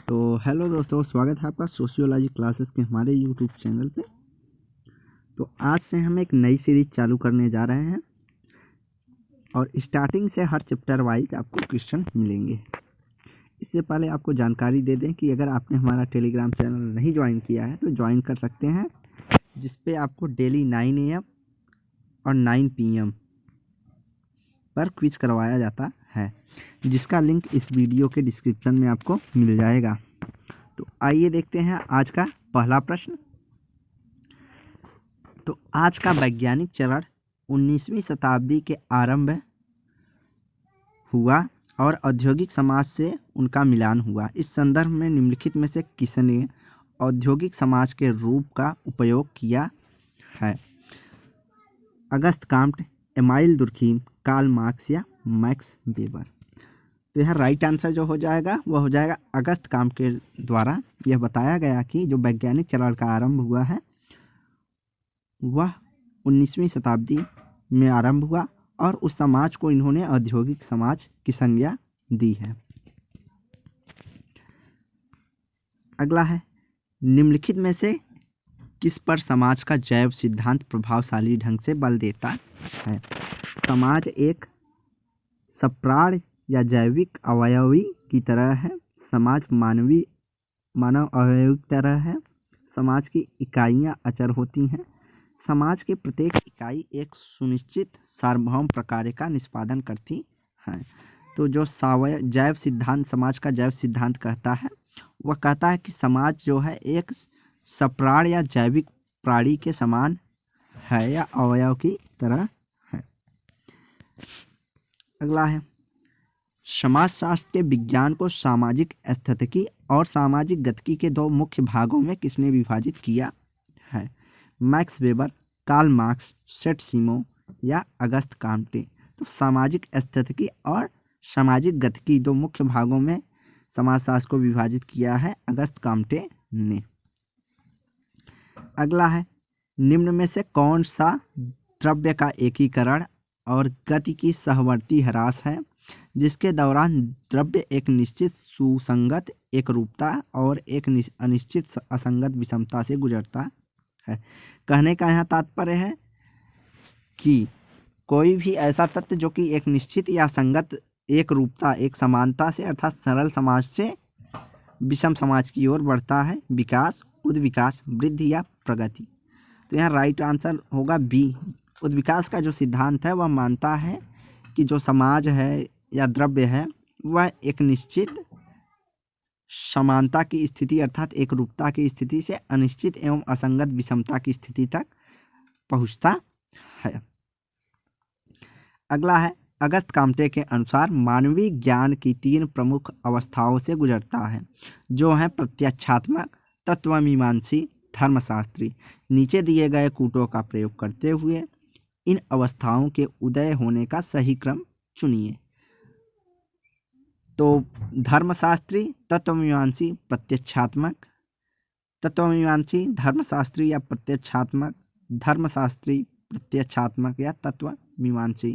तो हेलो दोस्तों, स्वागत है आपका सोशियोलॉजी क्लासेस के हमारे यूट्यूब चैनल पे। तो आज से हम एक नई सीरीज चालू करने जा रहे हैं और स्टार्टिंग से हर चैप्टर वाइज आपको क्वेश्चन मिलेंगे। इससे पहले आपको जानकारी दे दें कि अगर आपने हमारा टेलीग्राम चैनल नहीं ज्वाइन किया है तो ज्वाइन कर सकते हैं, जिस पे आपको डेली 9 AM और 9 PM पर क्विज करवाया जाता है, जिसका लिंक इस वीडियो के डिस्क्रिप्शन में आपको मिल जाएगा। तो आइए देखते हैं आज का पहला प्रश्न। तो आज का वैज्ञानिक चरण 19वीं शताब्दी के आरंभ हुआ और औद्योगिक समाज से उनका मिलान हुआ। इस संदर्भ में निम्नलिखित में से किसने औद्योगिक समाज के रूप का उपयोग किया है? August Comte, Emile Durkheim, Karl Marx या मैक्स वेबर। तो यह राइट आंसर जो हो जाएगा वह हो जाएगा अगस्त काम्ट के द्वारा यह बताया गया कि जो वैज्ञानिक चरण का आरंभ हुआ है वह 19वीं शताब्दी में आरंभ हुआ और उस समाज को इन्होंने औद्योगिक समाज की संज्ञा दी है। अगला है, निम्नलिखित में से किस पर समाज का जैव सिद्धांत प्रभावशाली ढंग से बल देता है? समाज एक सप्राण या जैविक अवयवी की तरह है। समाज मानव अवयवी की तरह है। समाज की इकाइयां अचर होती हैं। समाज के प्रत्येक इकाई एक सुनिश्चित सार्वभौम प्रक्रिया का निष्पादन करती है। तो जो जैव सिद्धांत समाज का जैव सिद्धांत कहता है वह कहता है कि समाज जो है एक सप्राण या जैविक प्राणी के समान है या अवयव की तरह है। अगला है, समाजशास्त्र के विज्ञान को सामाजिक स्थितिकी और सामाजिक गतिकी के दो मुख्य भागों में किसने विभाजित किया है? Max Weber, Karl Marx, Saint Simon या अगस्त काम्टे। तो सामाजिक स्थितिकी और सामाजिक गतिकी दो मुख्य भागों में समाजशास्त्र को विभाजित किया है अगस्त काम्टे ने। अगला है, निम्न में से कौन सा द्रव्य का एकीकरण और गति की सहवर्ती ह्रास है जिसके दौरान द्रव्य एक निश्चित सुसंगत एकरूपता और एक अनिश्चित असंगत विषमता से गुजरता है? कहने का यहाँ तात्पर्य है कि कोई भी ऐसा तत्व जो कि एक निश्चित या संगत एक रूपता एक समानता से अर्थात सरल समाज से विषम समाज की ओर बढ़ता है, विकास, उद्विकास, वृद्धि या प्रगति। तो यहाँ राइट आंसर होगा बी। उद्विकास का जो सिद्धांत है वह मानता है कि जो समाज है या द्रव्य है वह एक निश्चित समानता की स्थिति अर्थात एक रूपता की स्थिति से अनिश्चित एवं असंगत विषमता की स्थिति तक पहुंचता है। अगला है, अगस्त काम्टे के अनुसार मानवीय ज्ञान की 3 प्रमुख अवस्थाओं से गुजरता है, जो है प्रत्यक्षात्मक, तत्वमीमांसी, धर्मशास्त्री। नीचे दिए गए कूटों का प्रयोग करते हुए इन अवस्थाओं के उदय होने का सही क्रम चुनिए। तो धर्मशास्त्री, तत्वमीमांसी, प्रत्यक्षात्मक, तत्वमीमांसी, धर्मशास्त्री या प्रत्यक्षात्मक, धर्मशास्त्री, प्रत्यक्षात्मक या तत्वमीमांसी,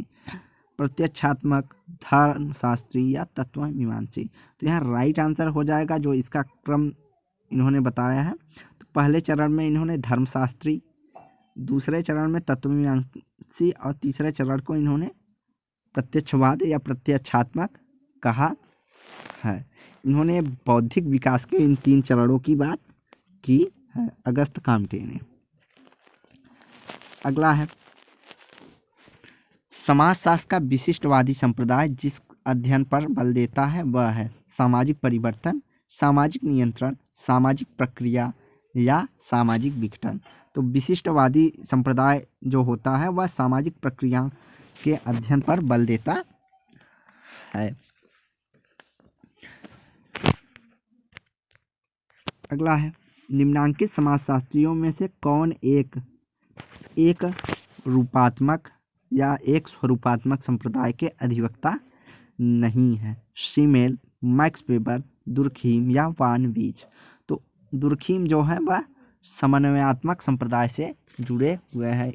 प्रत्यक्षात्मक, धर्मशास्त्री या तत्वमीमांसी। तो यहाँ राइट आंसर हो जाएगा जो इसका क्रम इन्होंने बताया है। तो पहले चरण में इन्होंने धर्मशास्त्री, दूसरे चरण में तत्वमीमांसी और तीसरे चरण को इन्होंने प्रत्यक्षवाद या प्रत्यक्षात्मक कहा है। इन्होंने बौद्धिक विकास के इन 3 चरणों की बात की है अगस्त काम्टे ने। अगला है, समाजशास्त्र का विशिष्टवादी संप्रदाय जिस अध्ययन पर बल देता है वह है सामाजिक परिवर्तन, सामाजिक नियंत्रण, सामाजिक प्रक्रिया या सामाजिक विघटन। तो विशिष्टवादी संप्रदाय जो होता है वह सामाजिक प्रक्रिया के अध्ययन पर बल देता है। अगला है, निम्नांकित समाजशास्त्रियों में से कौन एक रूपात्मक या एक स्वरूपात्मक संप्रदाय के अधिवक्ता नहीं है? सीमेल, मैक्स वेबर, दुर्खीम या वान वीज। तो दुर्खीम जो है वह समन्वयात्मक संप्रदाय से जुड़े हुए हैं।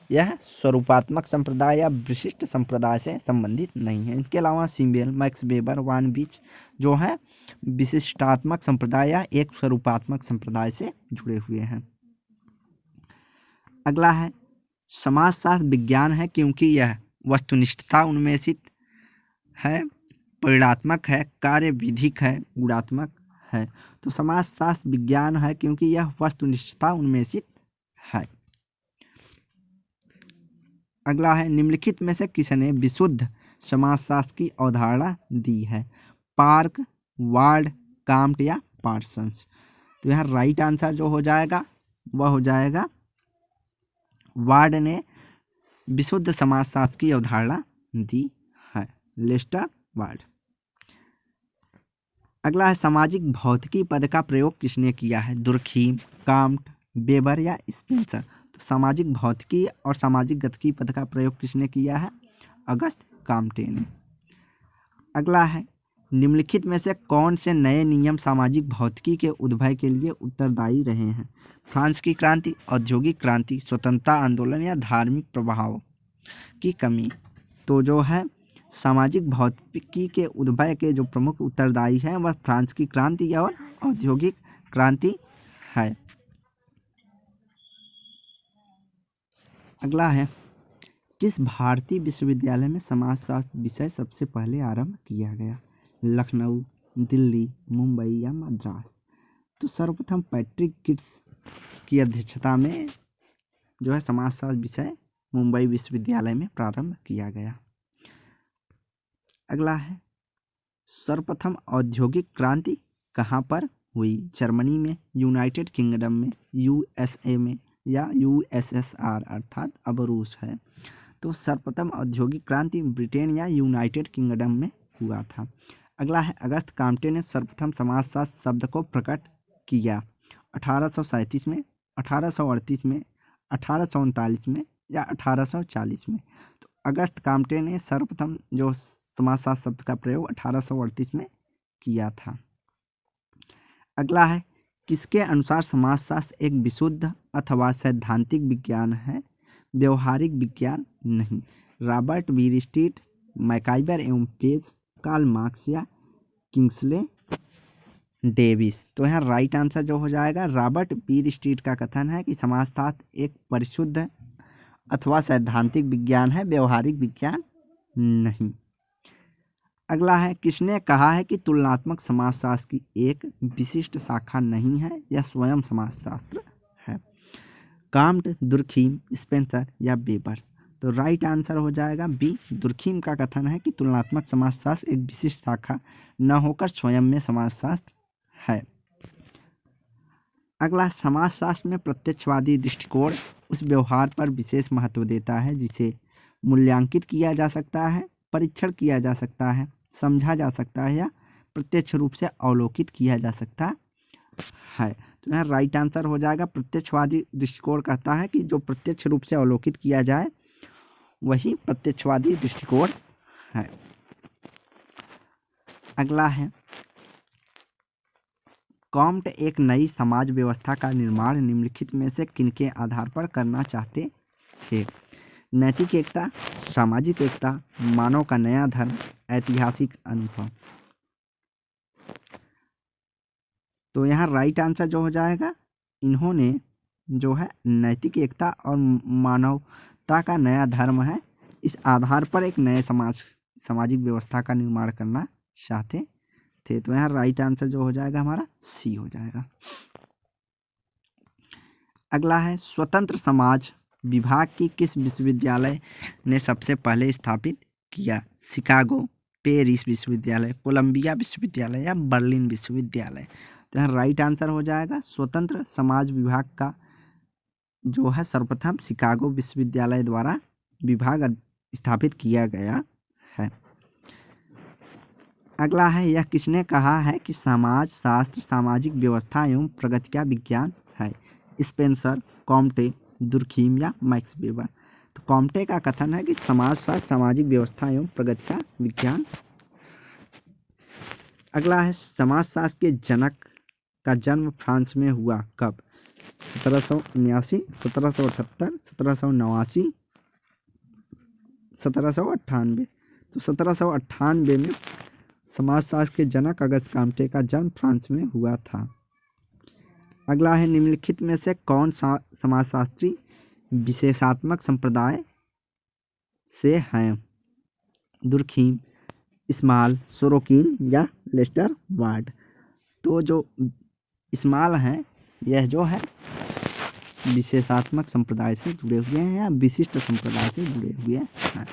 यह स्वरूपात्मक संप्रदाय या विशिष्ट संप्रदाय से संबंधित नहीं है। इनके अलावा सिम्बेल, मैक्स वेबर, वान बीच जो है विशिष्टात्मक संप्रदाय या एक स्वरूपात्मक संप्रदाय से जुड़े हुए हैं। अगला है समाजशास्त्र विज्ञान है क्योंकि यह वस्तुनिष्ठता उन्मेषित है, परिणात्मक है, कार्यविधिक है, गुणात्मक है। तो समाजशास्त्र विज्ञान है क्योंकि यह वस्तुनिष्ठता उन्मेषित है। अगला है निम्नलिखित में से किसने विशुद्ध समाजशास्त्र की अवधारणा दी है? पार्क, वार्ड, काम्ट या पार्सन्स? तो यहाँ राइट आंसर जो हो जाएगा वह हो जाएगा वार्ड ने विशुद्ध समाजशास्त्र की अवधारणा दी है, लेस्टर वार्ड। अगला है सामाजिक भौतिकी पद का प्रयोग किसने किया है? दुर्खीम, काम्ट, वेबर या स्पेंसर? तो सामाजिक भौतिकी और सामाजिक गतिकी पद का प्रयोग किसने किया है? अगस्त काम्टे ने। अगला है निम्नलिखित में से कौन से नए नियम सामाजिक भौतिकी के उद्भव के लिए उत्तरदायी रहे हैं? फ्रांस की क्रांति, औद्योगिक क्रांति, स्वतंत्रता आंदोलन या धार्मिक प्रभाव की कमी? तो जो है सामाजिक भौतिकी के उद्भव के जो प्रमुख उत्तरदायी हैं वह फ्रांस की क्रांति और औद्योगिक क्रांति है। अगला है किस भारतीय विश्वविद्यालय में समाजशास्त्र विषय सबसे पहले आरंभ किया गया? लखनऊ, दिल्ली, मुंबई या मद्रास? तो सर्वप्रथम पैट्रिक किट्स की अध्यक्षता में जो है समाजशास्त्र विषय मुंबई विश्वविद्यालय में प्रारंभ किया गया। अगला है सर्वप्रथम औद्योगिक क्रांति कहाँ पर हुई? जर्मनी में, यूनाइटेड किंगडम में, यूएसए में या यूएसएसआर अर्थात अब रूस है? तो सर्वप्रथम औद्योगिक क्रांति ब्रिटेन या यूनाइटेड किंगडम में हुआ था। अगला है अगस्त काम्टे ने सर्वप्रथम समाजशास्त्र शब्द को प्रकट किया 1837 में, 1838 में, 1839 में या 1840 में? तो अगस्त काम्टे ने सर्वप्रथम जो समाजशास्त्र शब्द का प्रयोग 1838 में किया था। अगला है किसके अनुसार समाजशास्त्र एक विशुद्ध अथवा सैद्धांतिक विज्ञान है, व्यवहारिक विज्ञान नहीं? रॉबर्ट बीरस्टीट, मैकाइवर एवं पेज, कार्ल मार्क्स या किंग्सले डेविस? तो यहाँ राइट आंसर जो हो जाएगा रॉबर्ट बीरस्टीट का कथन है कि समाजशास्त्र एक परिशुद्ध अथवा सैद्धांतिक विज्ञान है, व्यवहारिक विज्ञान नहीं। अगला है किसने कहा है कि तुलनात्मक समाजशास्त्र की एक विशिष्ट शाखा नहीं है, यह स्वयं समाजशास्त्र है? काम्ट, दुर्खीम, स्पेंसर या वेबर? तो राइट आंसर हो जाएगा बी, दुर्खीम का कथन है कि तुलनात्मक समाजशास्त्र एक विशिष्ट शाखा न होकर स्वयं में समाजशास्त्र है। अगला समाजशास्त्र में प्रत्यक्षवादी दृष्टिकोण उस व्यवहार पर विशेष महत्व देता है जिसे मूल्यांकित किया जा सकता है, परीक्षण किया जा सकता है, समझा जा सकता है या प्रत्यक्ष रूप से अवलोकित किया जा सकता है। तो यहाँ राइट आंसर हो जाएगा प्रत्यक्षवादी दृष्टिकोण कहता है कि जो प्रत्यक्ष रूप से अवलोकित किया जाए वही प्रत्यक्षवादी दृष्टिकोण है। अगला है कॉम्ट एक नई समाज व्यवस्था का निर्माण निम्नलिखित में से किनके आधार पर करना चाहते थे? नैतिक एकता, सामाजिक एकता, मानव का नया धर्म, ऐतिहासिक अनुभव? तो यहाँ राइट आंसर जो हो जाएगा इन्होंने जो है नैतिक एकता और मानवता का नया धर्म है इस आधार पर एक नए सामाजिक व्यवस्था का निर्माण करना चाहते थे। तो यहाँ राइट आंसर जो हो जाएगा हमारा सी हो जाएगा। अगला है स्वतंत्र समाज विभाग की किस विश्वविद्यालय ने सबसे पहले स्थापित किया? शिकागो, पेरिस विश्वविद्यालय, कोलंबिया विश्वविद्यालय या बर्लिन विश्वविद्यालय? तो यहाँ राइट आंसर हो जाएगा स्वतंत्र समाज विभाग का जो है सर्वप्रथम शिकागो विश्वविद्यालय द्वारा विभाग स्थापित किया गया है। अगला है यह किसने कहा है कि समाज शास्त्र सामाजिक व्यवस्था एवं प्रगति का विज्ञान है? स्पेंसर, कॉम्टे, दुर्खीम या मैक्स वेबर? तो कॉम्टे का कथन है कि समाजशास्त्र सामाजिक व्यवस्था एवं प्रगति का विज्ञान। अगला है समाजशास्त्र के जनक का जन्म फ्रांस में हुआ कब? 1779, 1778, 1789 1798। तो 1798 में समाजशास्त्र के जनक अगस्त काम्टे का जन्म फ्रांस में हुआ था। अगला है, निम्नलिखित में से कौन सा समाजशास्त्री विशेषात्मक संप्रदाय से हैं? दुर्खीम, इस्माल, सोरोकिन या लेस्टर वार्ड। तो जो इस्माल हैं यह जो है विशेषात्मक संप्रदाय से जुड़े हुए हैं या विशिष्ट संप्रदाय से जुड़े हुए हैं।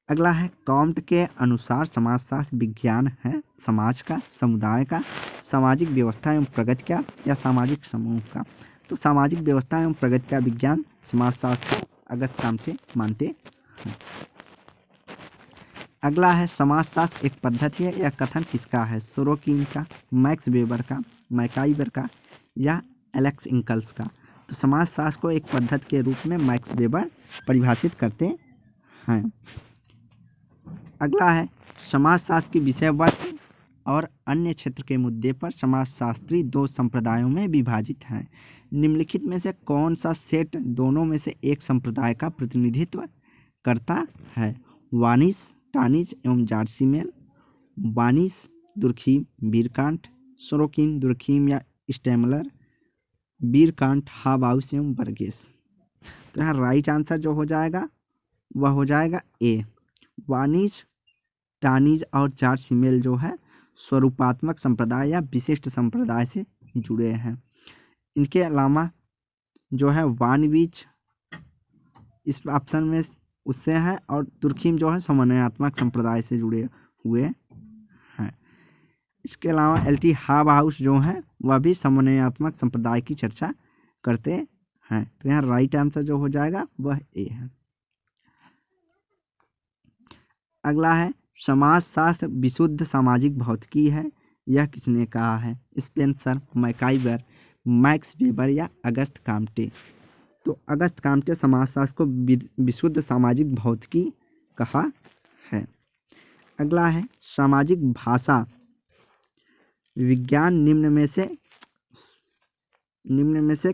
अगला है, कॉम्ट के अनुसार समाजशास्त्र विज्ञान है समाज का, समुदाय का, सामाजिक व्यवस्था एवं प्रगति का या सामाजिक समूह का। तो सामाजिक व्यवस्था एवं प्रगति का विज्ञान समाजशास्त्र को अगस्त काम्टे मानते हैं। अगला है, समाजशास्त्र एक पद्धति है यह कथन किसका है? सोरोकिन का, मैक्स वेबर का, मैकाइवर का या एलेक्स इंकल्स का। तो समाजशास्त्र को एक पद्धति के रूप में मैक्स वेबर परिभाषित करते हैं। अगला है, समाजशास्त्र की विषय वस्तु और अन्य क्षेत्र के मुद्दे पर समाजशास्त्री दो संप्रदायों में विभाजित हैं। निम्नलिखित में से कौन सा सेट दोनों में से एक संप्रदाय का प्रतिनिधित्व करता है? वानिस, टानिज एवं जार्सिमेल, वानिस, दुर्खीम, बीरकांट, सोरोकिन, दुर्खीम या स्टेमलर, बीरकांट, हाबाउस एवं बर्गेस। तो यहाँ राइट आंसर जो हो जाएगा वह हो जाएगा ए। वानिज, टानिज और जार्सिमेल जो है स्वरूपात्मक संप्रदाय या विशिष्ट संप्रदाय से जुड़े हैं। इनके अलावा जो है वानवीज इस ऑप्शन में उससे है और तुर्खीम जो है समन्वयात्मक संप्रदाय से जुड़े हुए हैं। इसके अलावा एलटी हाबाउस जो है वह भी समन्वयात्मक संप्रदाय की चर्चा करते हैं। तो यहाँ राइट आंसर जो हो जाएगा वह ए है। अगला है, समाजशास्त्र विशुद्ध सामाजिक भौतिकी है यह किसने कहा है? स्पेंसर, मैकाइवर, मैक्स वेबर या अगस्त काम्टे। तो अगस्त काम्टे समाजशास्त्र को विशुद्ध सामाजिक भौतिकी कहा है। अगला है, सामाजिक भाषा विज्ञान निम्न में से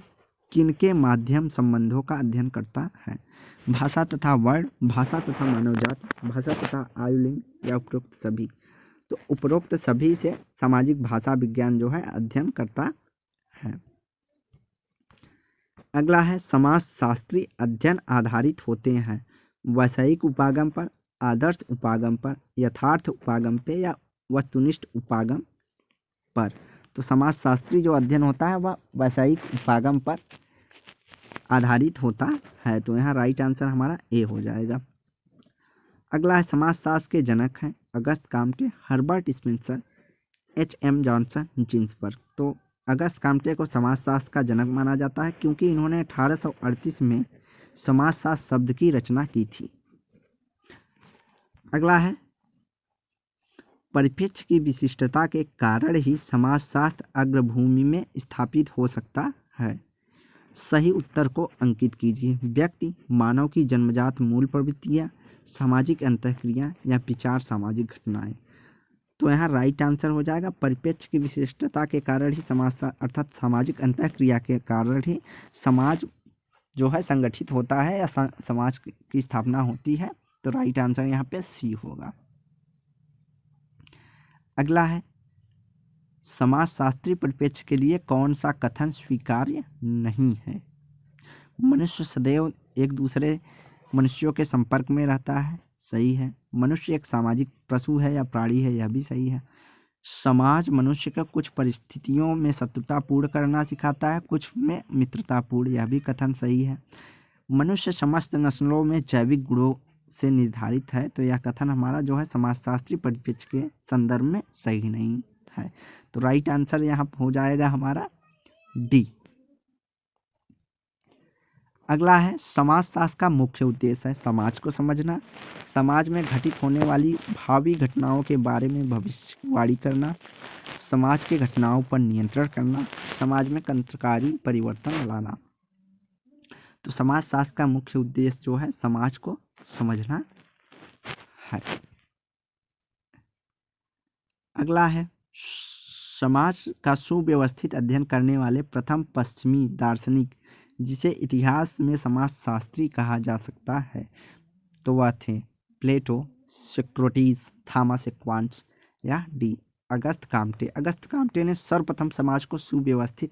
किनके माध्यम संबंधों का अध्ययन करता है? भाषा तथा वर्ण, भाषा तथा मानवजात, भाषा तथा आयुलिंग या उपरोक्त सभी। तो उपरोक्त सभी से सामाजिक भाषा विज्ञान जो है अध्ययन करता है। अगला है, समाजशास्त्री अध्ययन आधारित होते हैं वैषयिक उपागम पर, आदर्श उपागम पर, यथार्थ उपागम पे या वस्तुनिष्ठ उपागम पर। तो समाजशास्त्री जो अध्ययन होता है वह वैषयिक उपागम पर आधारित होता है। तो यहाँ राइट आंसर हमारा ए हो जाएगा। अगला है, समाजशास्त्र के जनक हैं Auguste Comte, Herbert Spencer, H M. Johnson, Ginsberg. तो अगस्त काम्टे को समाजशास्त्र का जनक माना जाता है क्योंकि इन्होंने 1838 में समाजशास्त्र शब्द की रचना की थी। अगला है, परिप्रेक्ष्य की विशिष्टता के कारण ही समाजशास्त्र अग्रभूमि में स्थापित हो सकता है। सही उत्तर को अंकित कीजिए। व्यक्ति, मानव की जन्मजात मूल प्रवृत्तियाँ, सामाजिक अंतःक्रिया या विचार सामाजिक घटनाएं। तो यहाँ राइट आंसर हो जाएगा परिप्रेक्ष्य की विशिष्टता के कारण ही समाजशास्त्र अर्थात सामाजिक अंतःक्रिया के कारण ही समाज जो है संगठित होता है या समाज की स्थापना होती है। तो राइट आंसर यहाँ पे सी होगा। अगला है, समाजशास्त्री परिप्रेक्ष्य के लिए कौन सा कथन स्वीकार्य नहीं है? मनुष्य सदैव एक दूसरे मनुष्यों के संपर्क में रहता है, सही है। मनुष्य एक सामाजिक पशु है या प्राणी है, यह भी सही है। समाज मनुष्य को कुछ परिस्थितियों में शत्रुतापूर्ण करना सिखाता है, कुछ में मित्रतापूर्ण, यह भी कथन सही है। मनुष्य समस्त नस्लों में जैविक गुणों से निर्धारित है, तो यह कथन हमारा जो है समाजशास्त्री परिप्रेक्ष्य के संदर्भ में सही नहीं है। तो राइट आंसर यहाँ हो जाएगा हमारा डी। अगला है, समाजशास्त्र का मुख्य उद्देश्य है समाज को समझना, समाज में घटित होने वाली भावी घटनाओं के बारे में भविष्यवाणी करना, समाज के घटनाओं पर नियंत्रण करना, समाज में क्रांतिकारी परिवर्तन लाना। तो समाजशास्त्र का मुख्य उद्देश्य जो है समाज को समझना है। अगला है, समाज का सुव्यवस्थित अध्ययन करने वाले प्रथम पश्चिमी दार्शनिक जिसे इतिहास में समाजशास्त्री कहा जा सकता है। तो वह थे प्लेटो, सोक्रेटिस, थॉमस एक्वांस या डी अगस्त काम्टे। अगस्त काम्टे ने सर्वप्रथम समाज को सुव्यवस्थित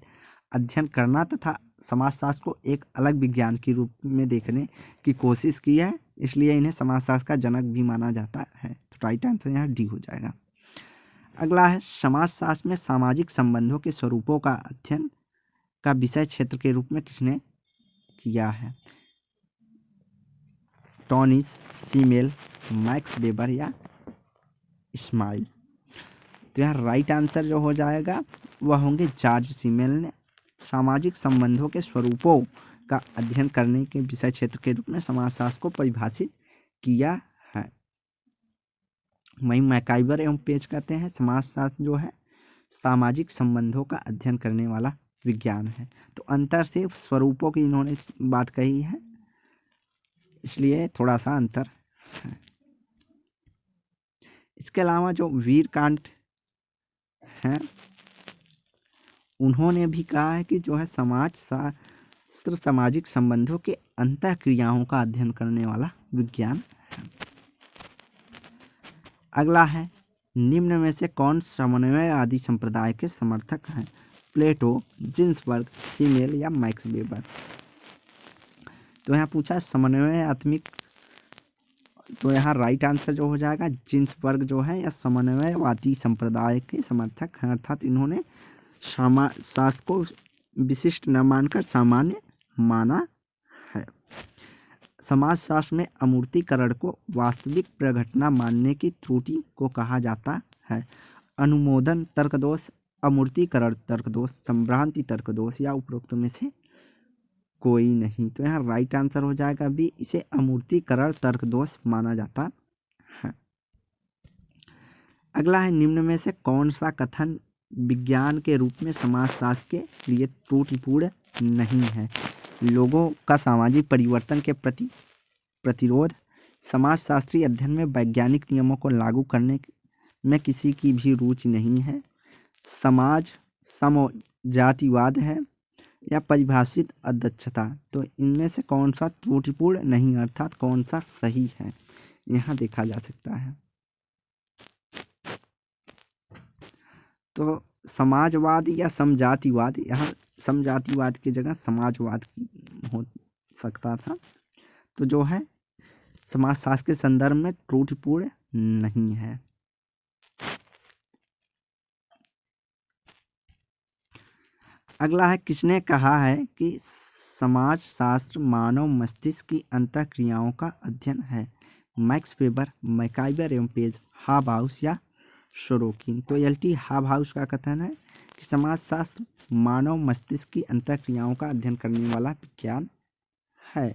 अध्ययन करना तथा समाजशास्त्र को एक अलग विज्ञान के रूप में देखने की कोशिश की है, इसलिए इन्हें समाजशास्त्र का जनक भी माना जाता है। तो राइट आंसर यहाँ डी हो जाएगा। अगला है समाजशास्त्र में सामाजिक संबंधों के स्वरूपों का अध्ययन का विषय क्षेत्र के रूप में किसने किया है? टॉनिस, सीमेल, मैक्स वेबर या इस्माइल। तो यहाँ राइट आंसर जो हो जाएगा वह होंगे जॉर्ज सीमेल ने सामाजिक संबंधों के स्वरूपों का अध्ययन करने के विषय क्षेत्र के रूप में समाजशास्त्र को परिभाषित किया है। वहीं मैकाइबर एवं पेज कहते हैं समाजशास्त्र जो है सामाजिक संबंधों का अध्ययन करने वाला विज्ञान है। तो अंतर से स्वरूपों की इन्होंने बात कही है, इसलिए थोड़ा सा अंतर है। इसके अलावा जो वीरकांट हैं उन्होंने भी कहा है कि जो है समाज शास्त्र सामाजिक संबंधों के अंतः क्रियाओं का अध्ययन करने वाला विज्ञान है। अगला है निम्न में से कौन समन्वयवादी संप्रदाय के समर्थक हैं? प्लेटो, जिन्सबर्ग, सीमेल या मैक्स वेबर। तो यहाँ पूछा समन्वयात्मक, तो यहाँ राइट आंसर जो हो जाएगा जिन्सबर्ग जो है या समन्वयवादी संप्रदाय के समर्थक हैं, अर्थात इन्होंने समाजशास्त्र को विशिष्ट न मानकर सामान्य माना है। समाजशास्त्र में अमूर्तीकरण को वास्तविक प्रघटना मानने की त्रुटि को कहा जाता है। अनुमोदन तर्कदोष, अमूर्तीकरण तर्कदोष, संभ्रांति तर्कदोष या उपरोक्त में से कोई नहीं। तो यहाँ राइट आंसर हो जाएगा बी, इसे अमूर्तीकरण तर्कदोष माना जाता है। अगला है निम्न में से कौन सा कथन विज्ञान के रूप में समाजशास्त्र के लिए त्रुटिपूर्ण नहीं है? लोगों का सामाजिक परिवर्तन के प्रति प्रतिरोध, समाजशास्त्रीय अध्ययन में वैज्ञानिक नियमों को लागू करने में किसी की भी रुचि नहीं है, समाज समजातिवाद है या परिभाषित अध्यक्षता। तो इनमें से कौन सा त्रुटिपूर्ण नहीं अर्थात कौन सा सही है, यहाँ देखा जा सकता है। तो समाजवाद या समजातिवाद, यहाँ समजातिवाद की जगह समाजवाद हो सकता था। तो जो है समाजशास्त्र के संदर्भ में त्रुटिपूर्ण नहीं है। अगला है किसने कहा है कि समाजशास्त्र मानव मस्तिष्क की अंतःक्रियाओं का अध्ययन है? मैक्स वेबर, मैकाइबर एवं पेज, हाबहाउस या सोरोकिन। तो एल.टी. हाबहाउस का कथन है कि समाजशास्त्र मानव मस्तिष्क की अंतःक्रियाओं का अध्ययन करने वाला विज्ञान है।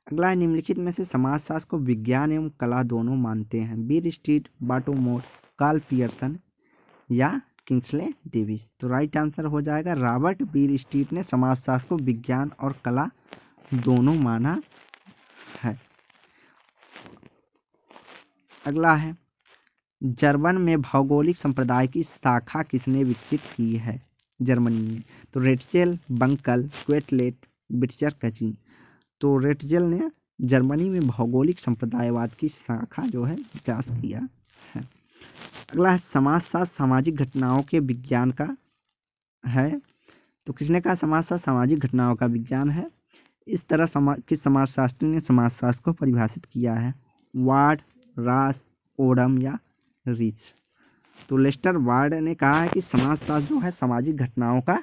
अगला है निम्नलिखित में से समाजशास्त्र को विज्ञान एवं कला दोनों मानते हैं? बीर स्ट्रीट, बाटोमोर, कार्ल पियर्सन या किंग्सले डेविस। तो राइट आंसर हो जाएगा रॉबर्ट बीर स्ट्रीट ने समाजशास्त्र को विज्ञान और कला दोनों माना है। अगला है जर्मन में भौगोलिक संप्रदाय की शाखा किसने विकसित की है? जर्मनी में। तो रेटजेल, बंकल, क्वेटलेट, बिटचर कचिन। तो रेटजेल ने जर्मनी में भौगोलिक संप्रदायवाद की शाखा जो है विकास किया है। अगला है समाजशास्त्र सामाजिक घटनाओं के विज्ञान का है। तो किसने कहा समाजशास्त्र सामाजिक घटनाओं का विज्ञान है? इस तरह किस समाजशास्त्री ने समाजशास्त्र को परिभाषित किया है? वार्ड, रास, ओडम या रिच। तो लेस्टर वार्ड ने कहा है कि समाजशास्त्र जो है सामाजिक घटनाओं का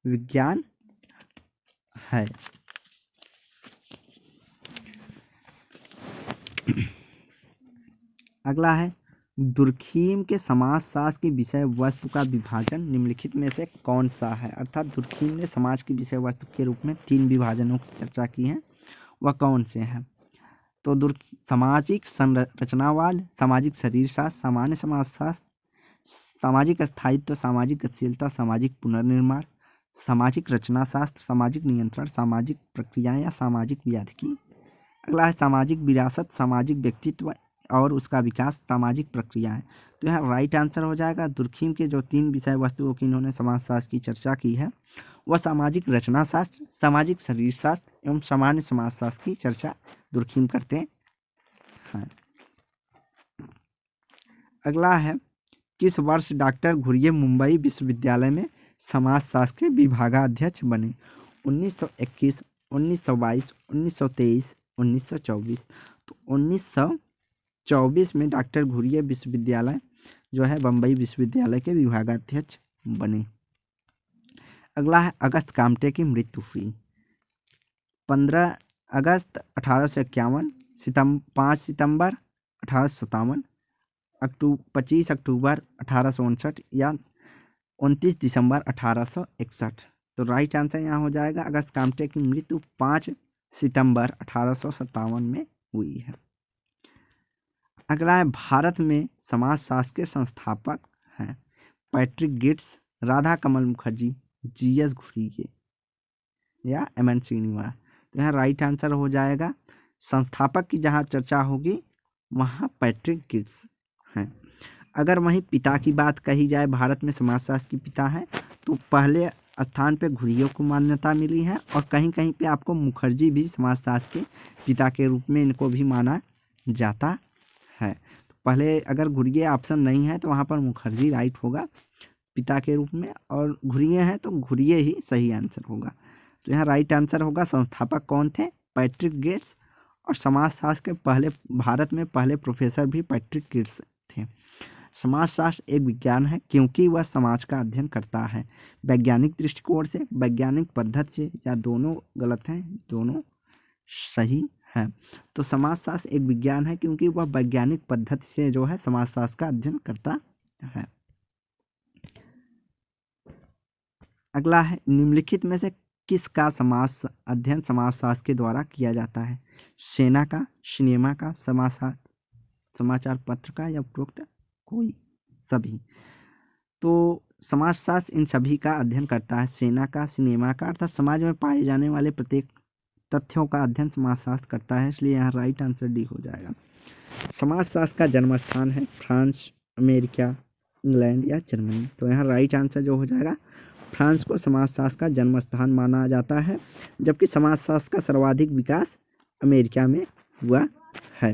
विज्ञान है। अगला है दुर्खीम के समाजशास्त्र की विषय वस्तु का विभाजन निम्नलिखित में से कौन सा है? अर्थात दुर्खीम ने समाज की विषय वस्तु के रूप में 3 विभाजनों की चर्चा की है, वह कौन से हैं? तो सामाजिक संरचनावाद, सामाजिक शरीरशास्त्र, सामान्य समाजशास्त्र, सामाजिक स्थायित्व, सामाजिक गतिशीलता, सामाजिक पुनर्निर्माण, सामाजिक रचनाशास्त्र, सामाजिक नियंत्रण, सामाजिक प्रक्रियाएं या सामाजिक व्याधिकी। अगला है सामाजिक विरासत, सामाजिक व्यक्तित्व और उसका विकास सामाजिक प्रक्रिया है। तो यहाँ राइट आंसर हो जाएगा दुर्खिम के जो 3 विषय वस्तुओं की इन्होंने समाजशास्त्र की चर्चा की है वह सामाजिक रचना शास्त्र, सामाजिक शरीर शास्त्र एवं सामान्य समाजशास्त्र की चर्चा दुर्खिम करते हैं। अगला है किस वर्ष डॉक्टर घुरिये मुंबई विश्वविद्यालय में समाजशास्त्र के विभागाध्यक्ष बने? 1921, 1922, 1923, 1924। तो 1924 में डॉक्टर घुरिये विश्वविद्यालय जो है बम्बई विश्वविद्यालय के विभागाध्यक्ष बने। अगला है अगस्त कामटे की मृत्यु हुई 15 अगस्त 1851, 5 सितंबर 1857, 25 अक्टूबर 1859 या 29 दिसंबर 1861। तो राइट आंसर यहाँ हो जाएगा अगस्त कामटे की मृत्यु 5 सितंबर 1857 में हुई है। अगला है भारत में समाजशास्त्र के संस्थापक हैं पैट्रिक गिट्स, राधा कमल मुखर्जी, जीएस घुरिये या एमएन श्रीनिवास। तो यहाँ राइट आंसर हो जाएगा संस्थापक की जहाँ चर्चा होगी वहाँ पैट्रिक गिट्स हैं। अगर वहीं पिता की बात कही जाए भारत में समाजशास्त्र के पिता है तो पहले स्थान पे घुरिये को मान्यता मिली है और कहीं कहीं पे आपको मुखर्जी भी समाजशास्त्र के पिता के रूप में इनको भी माना जाता है। तो पहले अगर घुरिये ऑप्शन नहीं है तो वहाँ पर मुखर्जी राइट होगा पिता के रूप में, और घुरिये है तो घुरिये ही सही आंसर होगा। तो यहाँ राइट आंसर होगा संस्थापक कौन थे? पैट्रिक गिट्स, और समाजशास्त्र के पहले भारत में पहले प्रोफेसर भी पैट्रिक गिट्स थे। समाजशास्त्र एक विज्ञान है क्योंकि वह समाज का अध्ययन करता है वैज्ञानिक दृष्टिकोण से, वैज्ञानिक पद्धति से, या दोनों गलत हैं, दोनों सही है। तो समाजशास्त्र एक विज्ञान है क्योंकि वह वैज्ञानिक पद्धति से जो है समाजशास्त्र का अध्ययन करता है। अगला है निम्नलिखित में से किसका समाज अध्ययन समाजशास्त्र के द्वारा किया जाता है? सेना का, सिनेमा का, समाचार पत्र का, या उपरोक्त कोई सभी? तो समाजशास्त्र इन सभी का अध्ययन करता है, सेना का, सिनेमा का, अर्थात समाज में पाए जाने वाले प्रत्येक तथ्यों का अध्ययन समाजशास्त्र करता है, इसलिए यहाँ राइट आंसर डी हो जाएगा। समाजशास्त्र का जन्म स्थान है फ्रांस, अमेरिका, इंग्लैंड या जर्मनी। तो यहाँ राइट आंसर जो हो जाएगा फ्रांस को समाजशास्त्र का जन्म स्थान माना जाता है, जबकि समाजशास्त्र का सर्वाधिक विकास अमेरिका में हुआ है।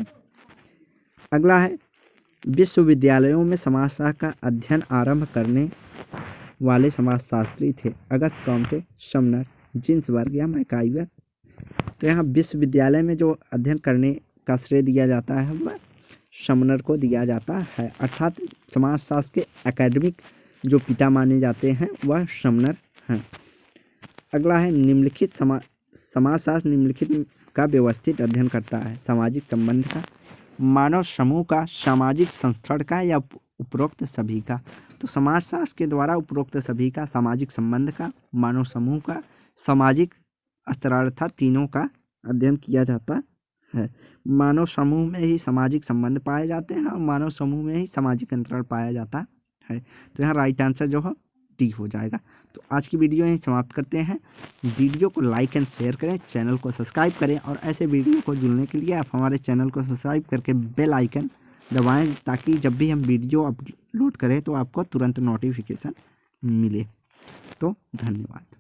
अगला है विश्वविद्यालयों में समाजशास्त्र का अध्ययन आरंभ करने वाले समाजशास्त्री थे अगस्त कामटे, समनर, जिन्सबर्ग या मैकाइवर। तो यहाँ विश्वविद्यालय में जो अध्ययन करने का श्रेय दिया जाता है वह समनर को दिया जाता है, अर्थात समाजशास्त्र के एकेडमिक जो पिता माने जाते हैं वह समनर हैं। अगला है निम्नलिखित समाजशास्त्र निम्नलिखित का व्यवस्थित अध्ययन करता है सामाजिक संबंध का, मानव समूह का, सामाजिक संस्करण का, या उपरोक्त सभी का। तो समाजशास्त्र के द्वारा उपरोक्त सभी का, सामाजिक संबंध का, मानव समूह का, सामाजिक स्तर अर्थात तीनों का अध्ययन किया जाता है। मानव समूह में ही सामाजिक संबंध पाए जाते हैं और मानव समूह में ही सामाजिक अंतराल पाया जाता है। तो यहाँ राइट आंसर जो है डी हो जाएगा। तो आज की वीडियो यहीं समाप्त करते हैं। वीडियो को लाइक एंड शेयर करें, चैनल को सब्सक्राइब करें, और ऐसे वीडियो को जुड़ने के लिए आप हमारे चैनल को सब्सक्राइब करके बेल आइकन दबाएं ताकि जब भी हम वीडियो अपलोड करें तो आपको तुरंत नोटिफिकेशन मिले। तो धन्यवाद।